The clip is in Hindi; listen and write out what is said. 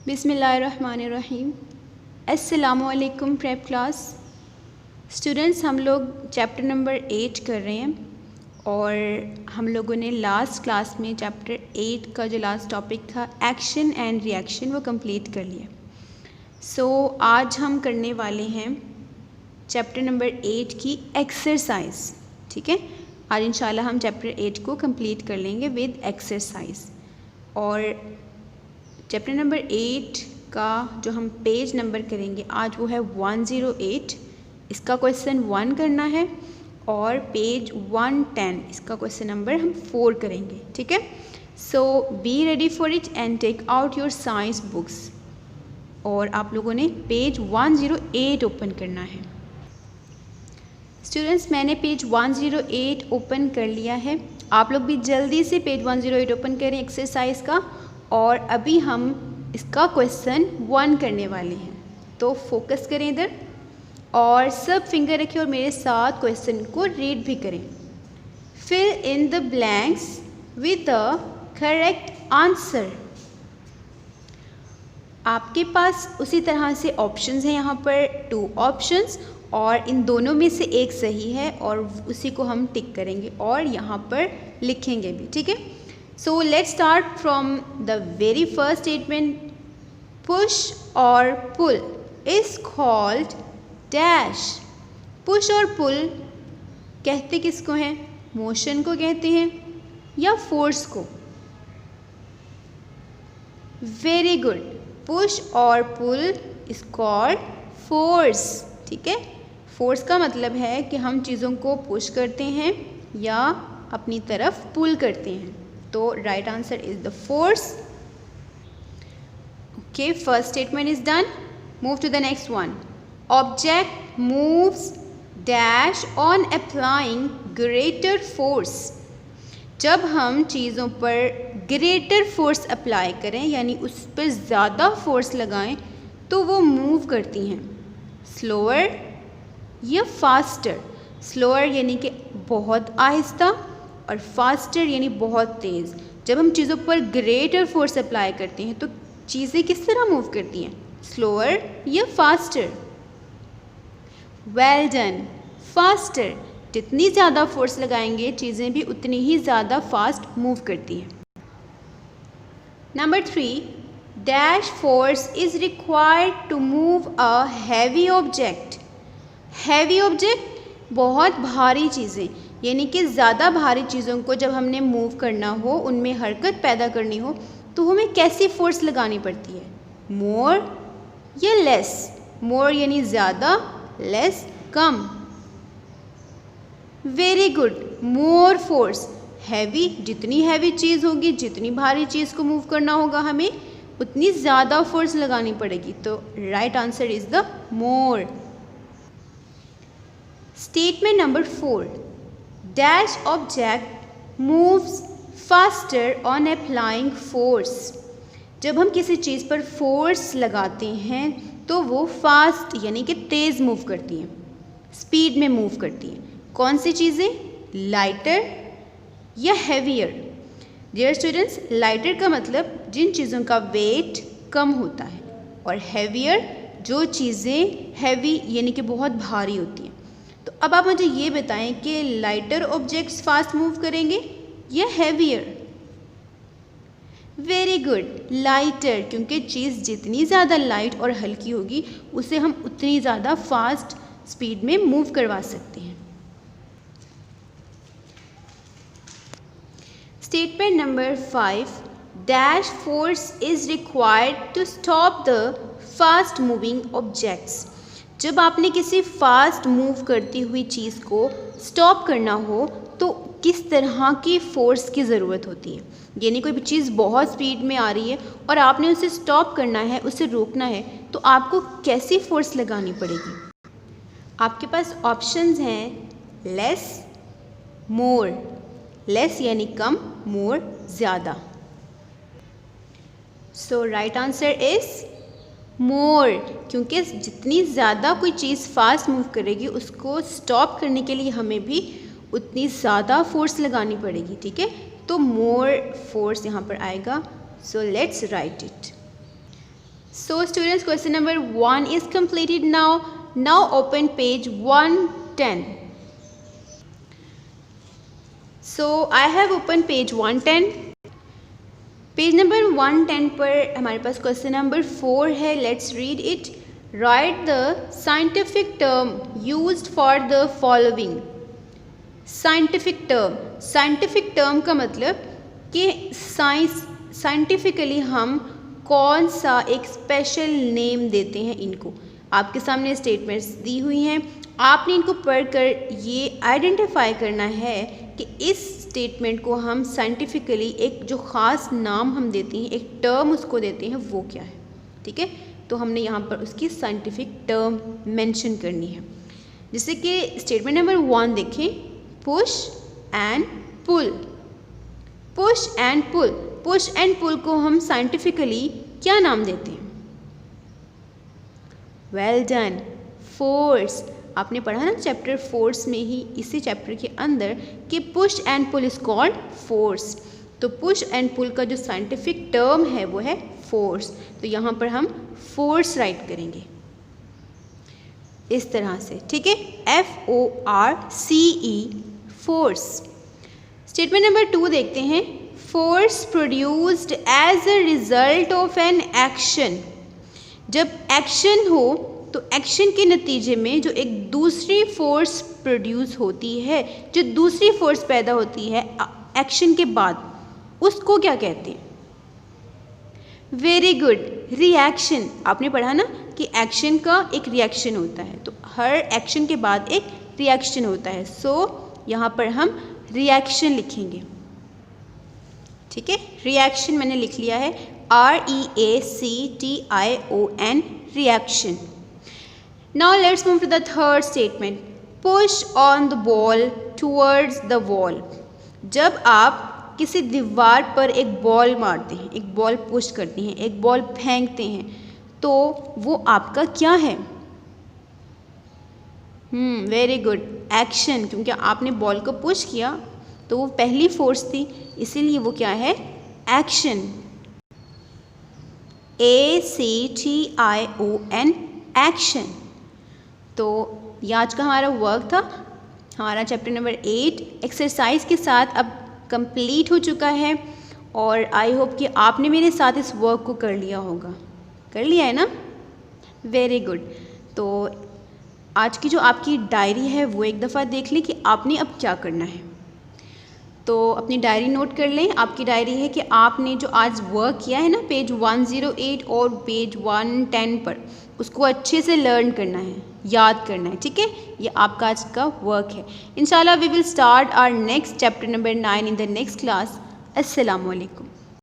बिस्मिल्लाहिर्रहमानिर्रहीम। अस्सलामुअलैकुम प्रेप क्लास स्टूडेंट्स, हम लोग चैप्टर नंबर 8 कर रहे हैं और हम लोगों ने लास्ट क्लास में चैप्टर 8 का जो लास्ट टॉपिक था एक्शन एंड रिएक्शन वो कंप्लीट कर लिया। सो आज हम करने वाले हैं चैप्टर नंबर 8 की एक्सरसाइज। ठीक है, आज इंशाल्लाह हम चैप्टर 8 को कंप्लीट कर लेंगे विद एक्सरसाइज। और चैप्टर नंबर 8 का जो हम पेज नंबर करेंगे आज वो है 108। इसका क्वेश्चन 1 करना है और पेज 110 इसका क्वेश्चन नंबर हम 4 करेंगे। ठीक है, so be ready for it and take out your science books. और आप लोगों ने पेज 108 ओपन करना है। स्टूडेंट्स, मैंने पेज 108 ओपन कर लिया है। आप लोग भी जल्दी से पेज 108 ओपन करें एक्सरसाइज का। और अभी हम इसका क्वेश्चन 1 करने वाले हैं, तो फोकस करें इधर और सब फिंगर रखें और मेरे साथ क्वेश्चन को रीड भी करें। Fill in the blanks with the correct answer. आपके पास उसी तरह से ऑप्शंस हैं, यहाँ पर 2 ऑप्शंस और इन दोनों में से एक सही है और उसी को हम टिक करेंगे और यहाँ पर लिखेंगे भी। ठीक है, so let's start from the very first statement. Push or pull is called dash. Push और pull कहते किसको हैं? मोशन को कहते हैं या फोर्स को? वेरी गुड, पुश और पुल इज कॉल्ड फोर्स। ठीक है, फोर्स का मतलब है कि हम चीज़ों को पुश करते हैं या अपनी तरफ पुल करते हैं। तो right answer is the force. Okay, first statement is done. Move to the next one. Object moves dash on applying greater force. जब हम चीज़ों पर ग्रेटर फोर्स अप्लाई करें यानी उस पर ज़्यादा फोर्स लगाएं तो वो मूव करती हैं। स्लोअर या फास्टर। स्लोअर यानी कि बहुत आहिस्ता और फास्टर यानी बहुत तेज़। जब हम चीज़ों पर ग्रेटर फोर्स अप्लाई करते हैं तो चीज़ें किस तरह मूव करती हैं? स्लोअर या फास्टर? Well done, faster. जितनी ज़्यादा फोर्स लगाएंगे चीज़ें भी उतनी ही ज़्यादा फास्ट मूव करती हैं। Number 3, dash force is required to move a heavy object. Heavy object बहुत भारी चीज़ें, यानी कि ज़्यादा भारी चीज़ों को जब हमने मूव करना हो, उनमें हरकत पैदा करनी हो, तो हमें कैसी फोर्स लगानी पड़ती है? मोर या लेस? मोर यानी ज़्यादा, लेस कम। Very good, more force. Heavy, जितनी हैवी चीज़ होगी, जितनी भारी चीज़ को मूव करना होगा हमें उतनी ज़्यादा फोर्स लगानी पड़ेगी। तो right answer is the more. Statement number 4, dash object moves faster on applying force. जब हम किसी चीज़ पर फोर्स लगाते हैं तो वो फास्ट यानी कि तेज़ मूव करती हैं, स्पीड में मूव करती हैं। कौन सी चीज़ें? लाइटर या हैवियर? डियर स्टूडेंट्स, लाइटर का मतलब जिन चीज़ों का वेट कम होता है और हैवियर जो चीज़ें हैवी यानी कि बहुत भारी होती हैं। तो अब आप मुझे ये बताएं कि लाइटर ऑब्जेक्ट्स फास्ट मूव करेंगे या हैवियर? वेरी गुड, लाइटर, क्योंकि चीज़ जितनी ज़्यादा लाइट और हल्की होगी उसे हम उतनी ज़्यादा फास्ट स्पीड में मूव करवा सकते हैं। Statement number 5, dash force is required to stop the fast moving objects. जब आपने किसी फास्ट मूव करती हुई चीज़ को स्टॉप करना हो तो किस तरह की फ़ोर्स की ज़रूरत होती है? यानी कोई भी चीज़ बहुत स्पीड में आ रही है और आपने उसे स्टॉप करना है, उसे रोकना है, तो आपको कैसी फ़ोर्स लगानी पड़ेगी? आपके पास ऑप्शंस हैं लेस, मोर। लेस यानी कम, मोर ज़्यादा। सो राइट आंसर इज़ मोर, क्योंकि जितनी ज़्यादा कोई चीज़ फास्ट मूव करेगी उसको स्टॉप करने के लिए हमें भी उतनी ज़्यादा फोर्स लगानी पड़ेगी। ठीक है, तो मोर फोर्स यहाँ पर आएगा। So let's write it. So students, question number 1 is completed now. Now open page 110. So I have opened page 110. Page number 110 पर हमारे पास क्वेश्चन नंबर 4 है. Let's read it. Right the scientific term used for the following. Scientific term का मतलब कि साइंटिफिकली हम कौन सा एक स्पेशल नेम देते हैं इनको. आपके सामने स्टेटमेंट्स दी हुई हैं, आपने इनको पढ़कर ये आइडेंटिफाई करना है कि इस स्टेटमेंट को हम साइंटिफिकली एक जो ख़ास नाम हम देते हैं, एक टर्म उसको देते हैं, वो क्या है. ठीक है, तो हमने यहाँ पर उसकी साइंटिफिक टर्म मेंशन करनी है. जैसे कि स्टेटमेंट नंबर 1 देखें, push and pull. Push and pull. Push and pull को हम साइंटिफिकली क्या नाम देते हैं? Well done, force. आपने पढ़ा ना चैप्टर फोर्स में ही, इसी चैप्टर के अंदर, कि push and pull is called force. तो पुश एंड पुल का जो साइंटिफिक टर्म है वो है फोर्स. तो यहाँ पर हम फोर्स राइट करेंगे इस तरह से. ठीक है, FORCE, फोर्स. स्टेटमेंट नंबर 2 देखते हैं. Force produced as a result of an action. जब एक्शन हो तो एक्शन के नतीजे में जो एक दूसरी फोर्स प्रोड्यूस होती है, जो दूसरी फोर्स पैदा होती है एक्शन के बाद, उसको क्या कहते हैं? Very good, reaction. आपने पढ़ा ना कि एक्शन का एक रिएक्शन होता है, तो हर एक्शन के बाद एक रिएक्शन होता है. सो यहाँ पर हम रिएक्शन लिखेंगे. ठीक है, रिएक्शन मैंने लिख लिया है, REACTION, reaction. Now let's move to the third statement. Push on the ball towards the wall. जब आप किसी दीवार पर एक बॉल मारते हैं, एक बॉल पुश करते हैं, एक बॉल फेंकते हैं, तो वो आपका क्या है? Very good, action. क्योंकि आपने बॉल को पुश किया तो वो पहली फोर्स थी, इसीलिए वो क्या है? एक्शन. ACTION, action. तो ये आज का हमारा वर्क था. हमारा चैप्टर नंबर 8 एक्सरसाइज के साथ अब कंप्लीट हो चुका है, और आई होप कि आपने मेरे साथ इस वर्क को कर लिया होगा. कर लिया है ना? Very good. तो आज की जो आपकी डायरी है वो एक दफ़ा देख लें कि आपने अब क्या करना है. तो अपनी डायरी नोट कर लें. आपकी डायरी है कि आपने जो आज वर्क किया है ना, पेज 108 और पेज 110 पर, उसको अच्छे से लर्न करना है, याद करना है. ठीक है, ये आपका आज का वर्क है. इंशाल्लाह we will start our next chapter number 9 in the next class. अस्सलामु अलैकुम.